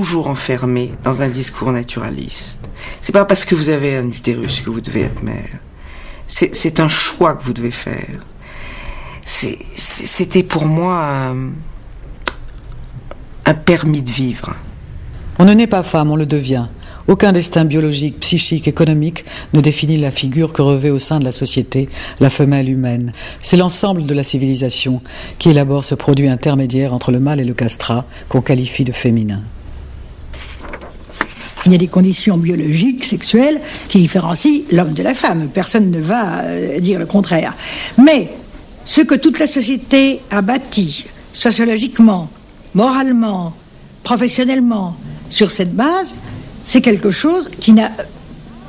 Toujours enfermé dans un discours naturaliste. C'est pas parce que vous avez un utérus que vous devez être mère. C'est un choix que vous devez faire. C'était pour moi un permis de vivre. On ne naît pas femme, on le devient. Aucun destin biologique, psychique, économique ne définit la figure que revêt au sein de la société la femelle humaine. C'est l'ensemble de la civilisation qui élabore ce produit intermédiaire entre le mâle et le castrat qu'on qualifie de féminin. Il y a des conditions biologiques, sexuelles, qui différencient l'homme de la femme. Personne ne va dire le contraire. Mais ce que toute la société a bâti, sociologiquement, moralement, professionnellement, sur cette base, c'est quelque chose qui n'a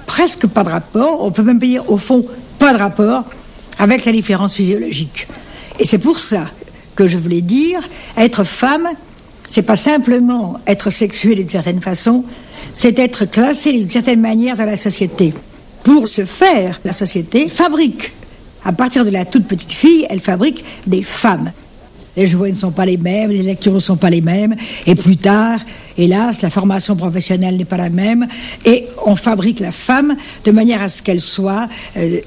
presque pas de rapport, on peut même dire au fond pas de rapport avec la différence physiologique. Et c'est pour ça que je voulais dire, être femme, c'est pas simplement être sexuée d'une certaine façon, c'est être classé d'une certaine manière dans la société. Pour ce faire, la société fabrique, à partir de la toute petite fille, elle fabrique des femmes. Les jouets ne sont pas les mêmes, les lectures ne sont pas les mêmes, et plus tard, hélas, la formation professionnelle n'est pas la même, et on fabrique la femme de manière à ce qu'elle soit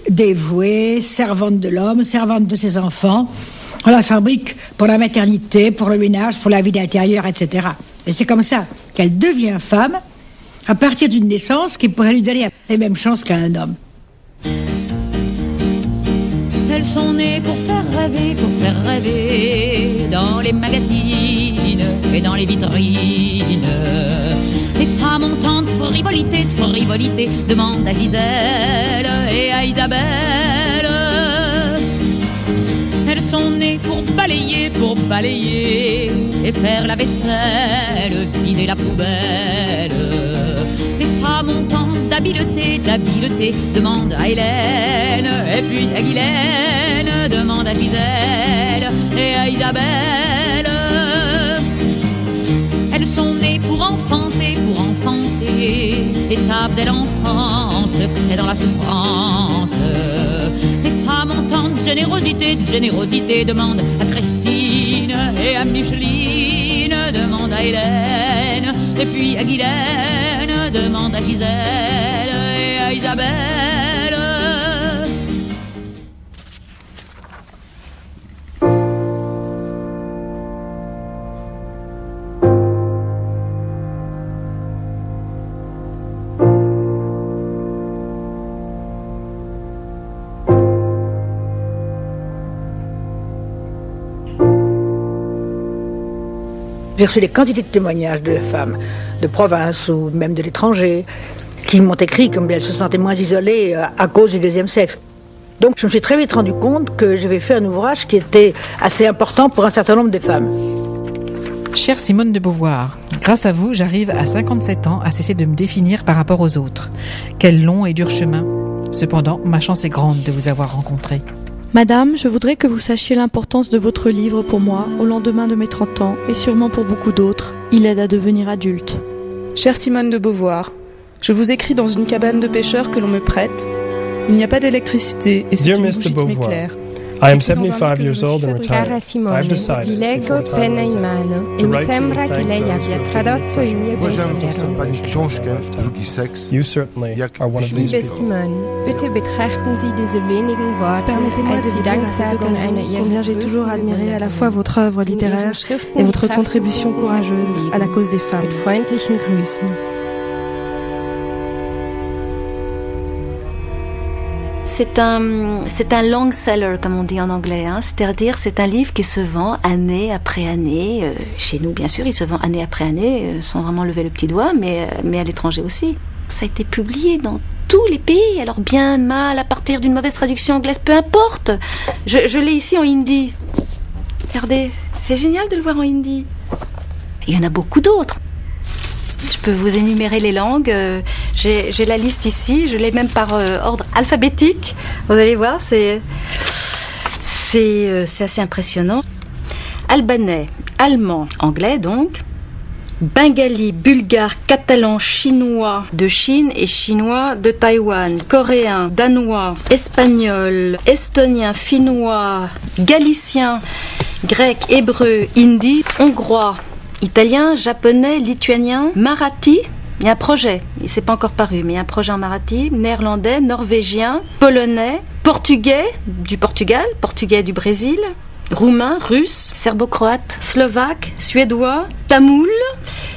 dévouée, servante de l'homme, servante de ses enfants. On la fabrique pour la maternité, pour le ménage, pour la vie d'intérieur, etc. Et c'est comme ça qu'elle devient femme, à partir d'une naissance qui pourrait lui donner les mêmes chances qu'à un homme. Elles sont nées pour faire rêver, dans les magazines et dans les vitrines. Les femmes ont tant de frivolité, demande à Gisèle et à Isabelle. Elles sont nées pour balayer et faire la vaisselle, vider la poubelle. Les femmes ont tant d'habileté, demande à Hélène, et puis à Guylaine, demande à Gisèle et à Isabelle. Elles sont nées pour enfanter, et savent dès l'enfance que c'est dans la souffrance. Les femmes ont tant de générosité, demande à Christine et à Micheline, demande à Hélène, et puis à Guylaine, demande à Gisèle et à Isabelle. J'ai reçu des quantités de témoignages de femmes de province ou même de l'étranger qui m'ont écrit comme elles se sentaient moins isolées à cause du deuxième sexe. Donc je me suis très vite rendu compte que j'avais fait un ouvrage qui était assez important pour un certain nombre de femmes. Chère Simone de Beauvoir, grâce à vous, j'arrive à 57 ans à cesser de me définir par rapport aux autres. Quel long et dur chemin. Cependant, ma chance est grande de vous avoir rencontré. Madame, je voudrais que vous sachiez l'importance de votre livre pour moi, au lendemain de mes 30 ans, et sûrement pour beaucoup d'autres. Il aide à devenir adulte. Chère Simone de Beauvoir, je vous écris dans une cabane de pêcheurs que l'on me prête. Il n'y a pas d'électricité et c'est une bougie qui m'éclaire. I am 75 years old and retired. Cara Simone, vi leggo penna in mano e mi sembra che lei abbia tradotto il mio pensiero. You certainly are one of these Liebe people. Simone, bitte betrachten Sie diese wenigen Worte Permettez-moi als de die vous dire à cette Danksagung einer occasion Ihrer combien j'ai toujours admiré à la fois votre œuvre littéraire Schriften et votre Kraft contribution courageuse à la cause des femmes. mit freundlichen Grüßen. C'est un long seller, comme on dit en anglais. C'est-à-dire, c'est un livre qui se vend année après année. Chez nous, bien sûr, il se vend année après année, sans vraiment lever le petit doigt, mais à l'étranger aussi. Ça a été publié dans tous les pays, alors bien, mal, à partir d'une mauvaise traduction anglaise, peu importe. Je l'ai ici en hindi. Regardez, c'est génial de le voir en hindi. Il y en a beaucoup d'autres. Je peux vous énumérer les langues. J'ai la liste ici. Je l'ai même par ordre alphabétique. Vous allez voir, c'est assez impressionnant. Albanais, allemand, anglais donc. Bengali, bulgare, catalan, chinois de Chine et chinois de Taïwan. Coréen, danois, espagnol, estonien, finnois, galicien, grec, hébreu, hindi, hongrois, italien, japonais, lituanien, marathi. Il y a un projet, il ne s'est pas encore paru, mais il y a un projet en marathi, néerlandais, norvégien, polonais, portugais du Portugal, portugais du Brésil, roumain, russe, serbo-croate, slovaque, suédois, tamoul,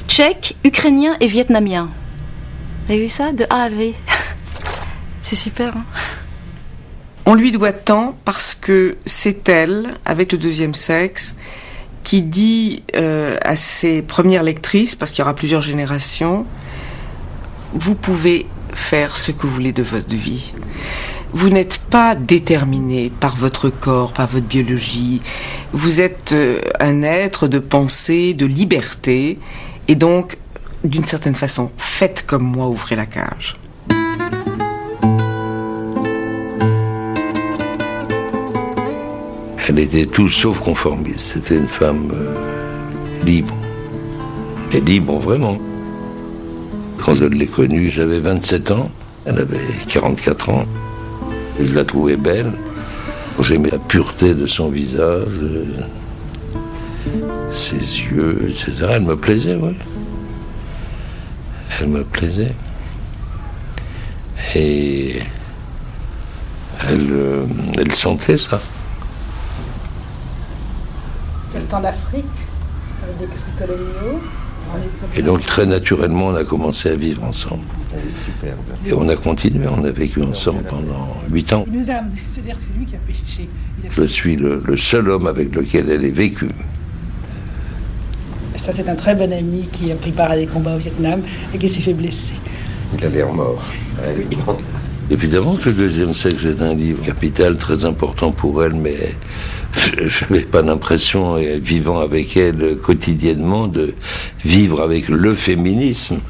tchèque, ukrainien et vietnamien. Vous avez vu ça? De A à V. C'est super, hein? On lui doit tant parce que c'est elle, avec le deuxième sexe, qui dit à ses premières lectrices, parce qu'il y aura plusieurs générations, vous pouvez faire ce que vous voulez de votre vie. Vous n'êtes pas déterminé par votre corps, par votre biologie. Vous êtes un être de pensée, de liberté, et donc, d'une certaine façon, faites comme moi, ouvrez la cage. Elle était tout sauf conformiste. C'était une femme libre. Et libre vraiment. Quand je l'ai connue, j'avais 27 ans. Elle avait 44 ans. Je la trouvais belle. J'aimais la pureté de son visage, ses yeux, etc. Elle me plaisait, oui. Elle me plaisait. Et elle sentait ça. C'est le temps d'Afrique, avec des petits coloniaux. Et donc très naturellement, on a commencé à vivre ensemble. Et on a continué, on a vécu ensemble pendant 8 ans. Il nous a amené, c'est-à-dire que c'est lui qui a péché. Je suis le seul homme avec lequel elle ait vécu. Et ça, c'est un très bon ami qui a pris part à des combats au Vietnam et qui s'est fait blesser. Il a l'air mort. Évidemment que le deuxième sexe est un livre capital, très important pour elle, mais je n'avais pas l'impression, vivant avec elle quotidiennement, de vivre avec le féminisme.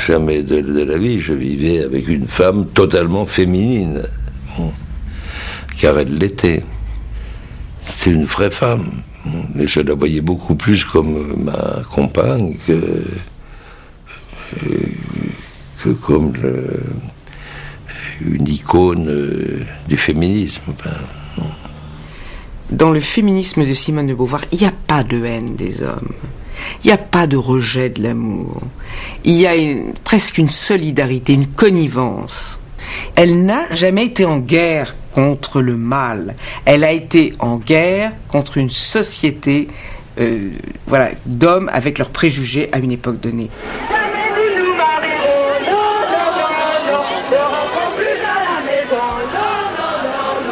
Jamais de la vie, je vivais avec une femme totalement féminine. Bon. Car elle l'était. C'était une vraie femme. Mais je la voyais beaucoup plus comme ma compagne que comme une icône du féminisme. Enfin, non. Dans le féminisme de Simone de Beauvoir, il n'y a pas de haine des hommes. Il n'y a pas de rejet de l'amour. Il y a presque une solidarité, une connivence. Elle n'a jamais été en guerre contre le mal. Elle a été en guerre contre une société d'hommes avec leurs préjugés à une époque donnée.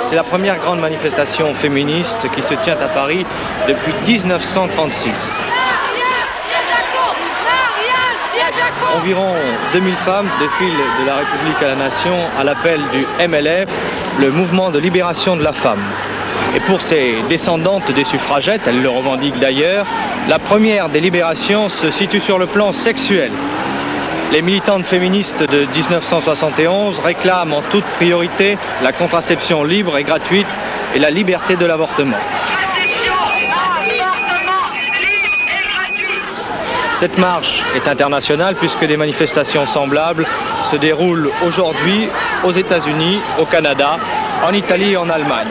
C'est la première grande manifestation féministe qui se tient à Paris depuis 1936. Environ 2000 femmes défilent de la République à la Nation à l'appel du MLF, le mouvement de libération de la femme. Et pour ces descendantes des suffragettes, elles le revendiquent d'ailleurs, la première des libérations se situe sur le plan sexuel. Les militantes féministes de 1971 réclament en toute priorité la contraception libre et gratuite et la liberté de l'avortement. Cette marche est internationale puisque des manifestations semblables se déroulent aujourd'hui aux États-Unis, au Canada, en Italie et en Allemagne.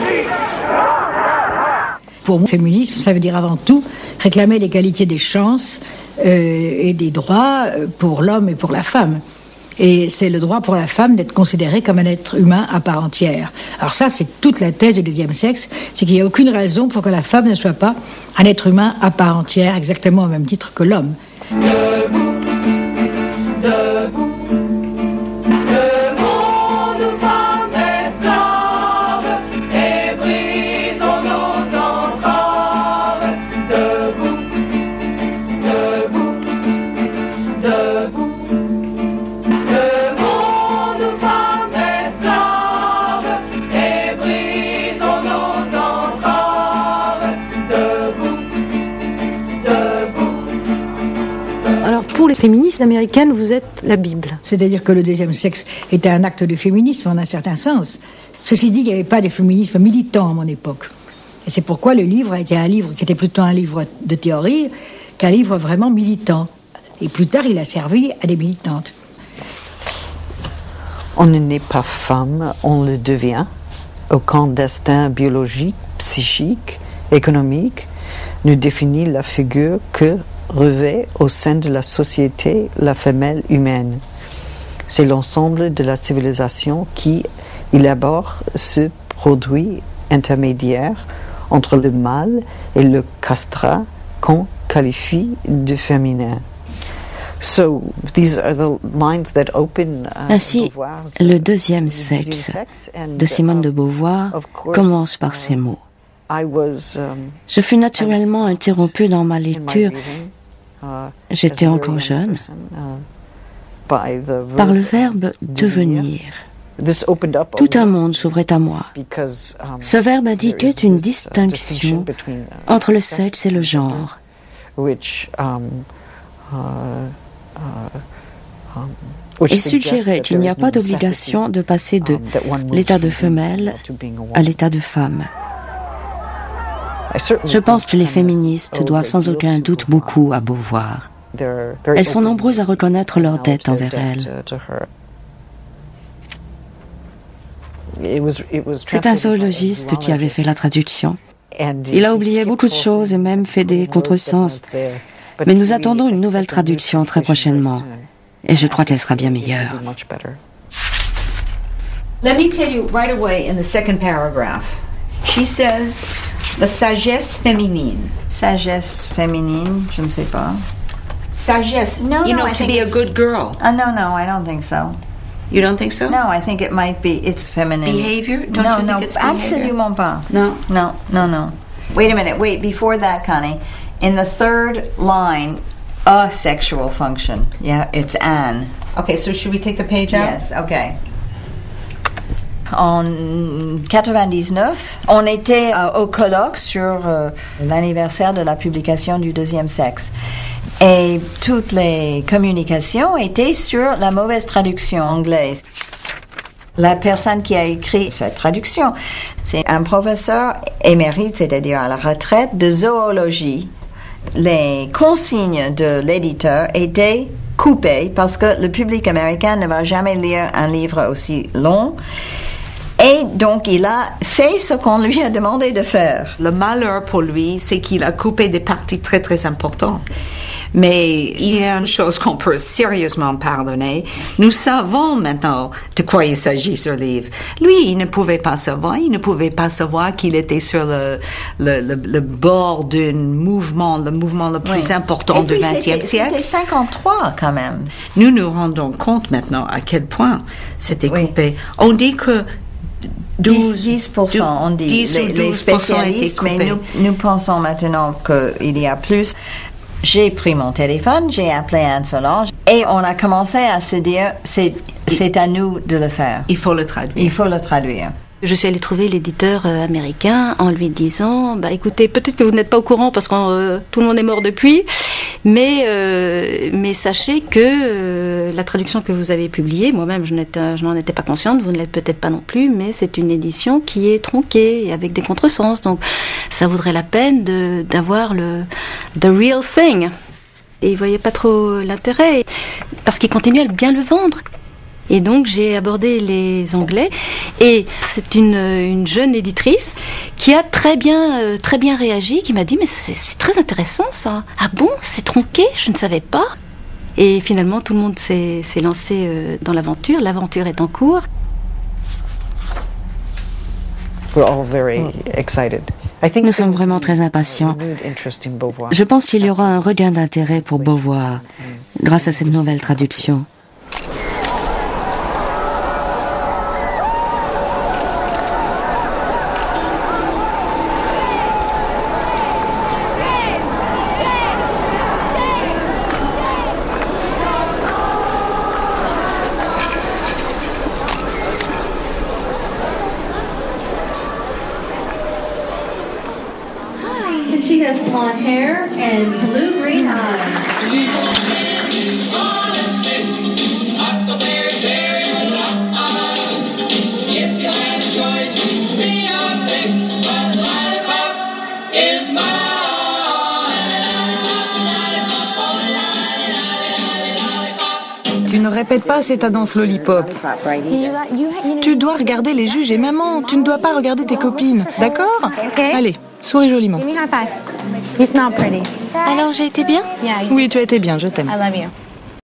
Pour moi, féminisme, ça veut dire avant tout réclamer l'égalité des chances et des droits pour l'homme et pour la femme. Et c'est le droit pour la femme d'être considérée comme un être humain à part entière. Alors ça, c'est toute la thèse du deuxième sexe, c'est qu'il n'y a aucune raison pour que la femme ne soit pas un être humain à part entière, exactement au même titre que l'homme. Debout, debout, levons nous femmes esclaves et brisons nos entraves. Debout, debout, debout, levons nous femmes esclaves et brisons nos entraves. Debout, debout. Alors pour les féministes américaines, vous êtes la Bible. C'est-à-dire que le deuxième sexe était un acte de féminisme en un certain sens. Ceci dit, il n'y avait pas de féminisme militant à mon époque. Et c'est pourquoi le livre a été un livre qui était plutôt un livre de théorie qu'un livre vraiment militant. Et plus tard, il a servi à des militantes. On ne naît pas femme, on le devient. Aucun destin biologique, psychique, économique nous définit la figure que revêt au sein de la société la femelle humaine. C'est l'ensemble de la civilisation qui élabore ce produit intermédiaire entre le mâle et le castrat qu'on qualifie de féminin. Ainsi, le deuxième sexe de Simone de Beauvoir commence par ces mots. Je fus naturellement interrompue dans ma lecture, j'étais encore jeune, par le verbe devenir. Tout un monde s'ouvrait à moi. Ce verbe indiquait une distinction entre le sexe et le genre. Et suggérait qu'il n'y a pas d'obligation de passer de l'état de femelle à l'état de femme. Je pense que les féministes doivent sans aucun doute beaucoup à Beauvoir. Elles sont nombreuses à reconnaître leur dette envers elle. C'est un zoologiste qui avait fait la traduction. Il a oublié beaucoup de choses et même fait des contresens. Mais nous attendons une nouvelle traduction très prochainement. Et je crois qu'elle sera bien meilleure. Let me tell you right away in the second paragraph. She says the sagesse féminine. Sagesse féminine, je ne sais pas. Sagesse, No, you no, know, I to think be a it's- good girl. No, I don't think so. You don't think so? No, I think it might be, it's feminine. Behavior? Don't no, you think no, it's behavior? absolument pas. No? No. Wait a minute, before that, Connie. In the third line, a sexual function. Yeah, it's an. Okay, so should we take the page out? Yes, okay. En 99, on était au colloque sur l'anniversaire de la publication du deuxième sexe. Et toutes les communications étaient sur la mauvaise traduction anglaise. La personne qui a écrit cette traduction, c'est un professeur émérite, c'est-à-dire à la retraite, de zoologie. Les consignes de l'éditeur étaient coupées parce que le public américain ne va jamais lire un livre aussi long. Et donc, il a fait ce qu'on lui a demandé de faire. Le malheur pour lui, c'est qu'il a coupé des parties très très importantes. Mais il y a une chose qu'on peut sérieusement pardonner. Nous savons maintenant de quoi il s'agit ce livre. Lui, il ne pouvait pas savoir. Il ne pouvait pas savoir qu'il était sur le bord d'un mouvement, le mouvement le plus important du XXe siècle. C'était 53 quand même. Nous nous rendons compte maintenant à quel point c'était coupé. On dit que 10%, on dit, 10 ou 12% les spécialistes, mais nous pensons maintenant qu'il y a plus. J'ai pris mon téléphone, j'ai appelé Anne-Solange et on a commencé à se dire, c'est à nous de le faire. Il faut le traduire. Je suis allée trouver l'éditeur américain en lui disant, bah écoutez, peut-être que vous n'êtes pas au courant parce que tout le monde est mort depuis, mais sachez que la traduction que vous avez publiée, moi-même je n'en étais pas consciente, vous ne l'êtes peut-être pas non plus, mais c'est une édition qui est tronquée avec des contresens, donc ça vaudrait la peine d'avoir the real thing. Et il voyait pas trop l'intérêt parce qu'il continuait à bien le vendre. Et donc j'ai abordé les Anglais et c'est une jeune éditrice qui a très bien réagi, qui m'a dit mais c'est très intéressant ça. Ah bon, c'est tronqué, je ne savais pas. Et finalement tout le monde s'est lancé dans l'aventure. L'aventure est en cours. Nous sommes vraiment très impatients. Je pense qu'il y aura un regain d'intérêt pour Beauvoir grâce à cette nouvelle traduction. And she has blonde hair and blue-green eyes. Tu ne répètes pas, c'est ta danse lollipop. Tu dois regarder les juges et maman, tu ne dois pas regarder tes copines, d'accord ? Allez, Souris joliment. Alors j'ai été bien? Oui, tu as été bien, je t'aime. I love you.